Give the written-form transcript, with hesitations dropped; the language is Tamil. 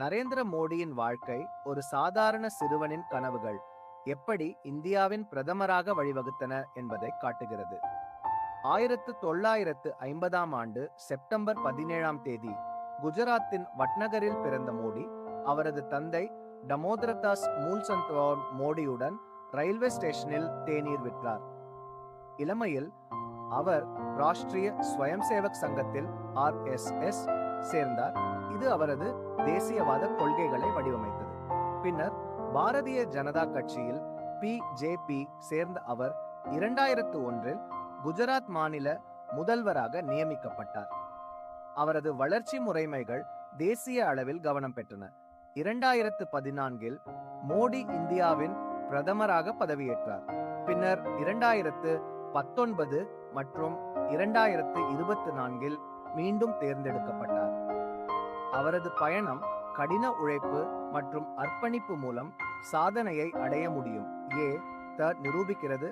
நரேந்திர மோடியின் வாழ்க்கை ஒரு சாதாரண சிறுவனின் கனவுகள் எப்படி இந்தியாவின் பிரதமராக வழிவகுத்தன என்பதை காட்டுகிறது. 1950ஆம் ஆண்டு செப்டம்பர் 17ஆம் தேதி குஜராத்தின் வட்நகரில் பிறந்த மோடி, அவரது தந்தை டமோதரதாஸ் மூல்சந்த்வான் மோடியுடன் ரயில்வே ஸ்டேஷனில் தேநீர் விற்றார். இளமையில் அவர் ராஷ்டிரிய ஸ்வயம் சேவக் சங்கத்தில் RSS சேர்ந்தார். இது அவரது தேசியவாத கொள்கைகளை வடிவமைத்தது. பின்னர் பாரதிய ஜனதா கட்சியில் PJP சேர்ந்த அவர் 2001இல் குஜராத் மாநில முதல்வராக நியமிக்கப்பட்டார். அவரது வளர்ச்சி முறைமைகள் தேசிய அளவில் கவனம் பெற்றன. 2014இல் மோடி இந்தியாவின் பிரதமராக பதவியேற்றார். பின்னர் 2019 மற்றும் 2024இல் மீண்டும் தேர்ந்தெடுக்கப்பட்டார். அவரது பயணம் கடின உழைப்பு மற்றும் அர்ப்பணிப்பு மூலம் சாதனையை அடைய முடியும் நிரூபிக்கிறது.